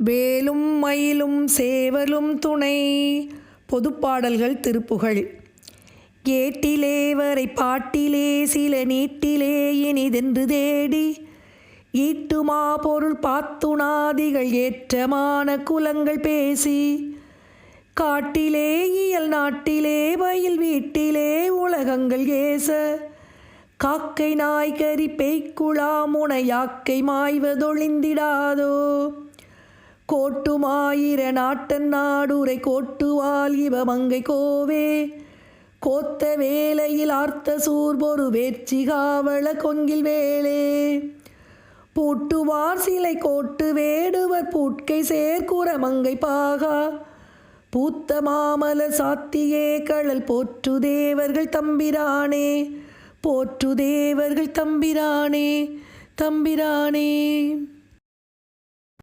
வேலும் மயிலும் சேவலும் துணை. பொதுப்பாடல்கள் திருப்புகழ். ஏட்டிலே வரை பாட்டிலே சில நீட்டிலே இனிதென்று தேடி ஈட்டுமா பொருள் பாத்துணாதிகள் ஏற்றமான குலங்கள் பேசி காட்டிலே இயல் நாட்டிலே வயல் வீட்டிலே உலகங்கள் ஏச காக்கை நாய்கறி பெய்க்குழா முனையாக்கை மாய்வதொழிந்திடாதோ கோட்டுமாயிர நாட்டன் நாடுரை கோட்டுவால் இவ மங்கை கோவே கோத்த வேலையில் ஆர்த்த சூர்பொரு வேட்சி காவள கொங்கில் வேளே பூட்டுவார் சிலை கோட்டு வேடுவர் பூட்கை சேர்க்குற மங்கை பாகா பூத்த மாமல சாத்தியே கழல் போற்று தேவர்கள் தம்பிரானே போற்று தேவர்கள் தம்பிரானே தம்பிரானே.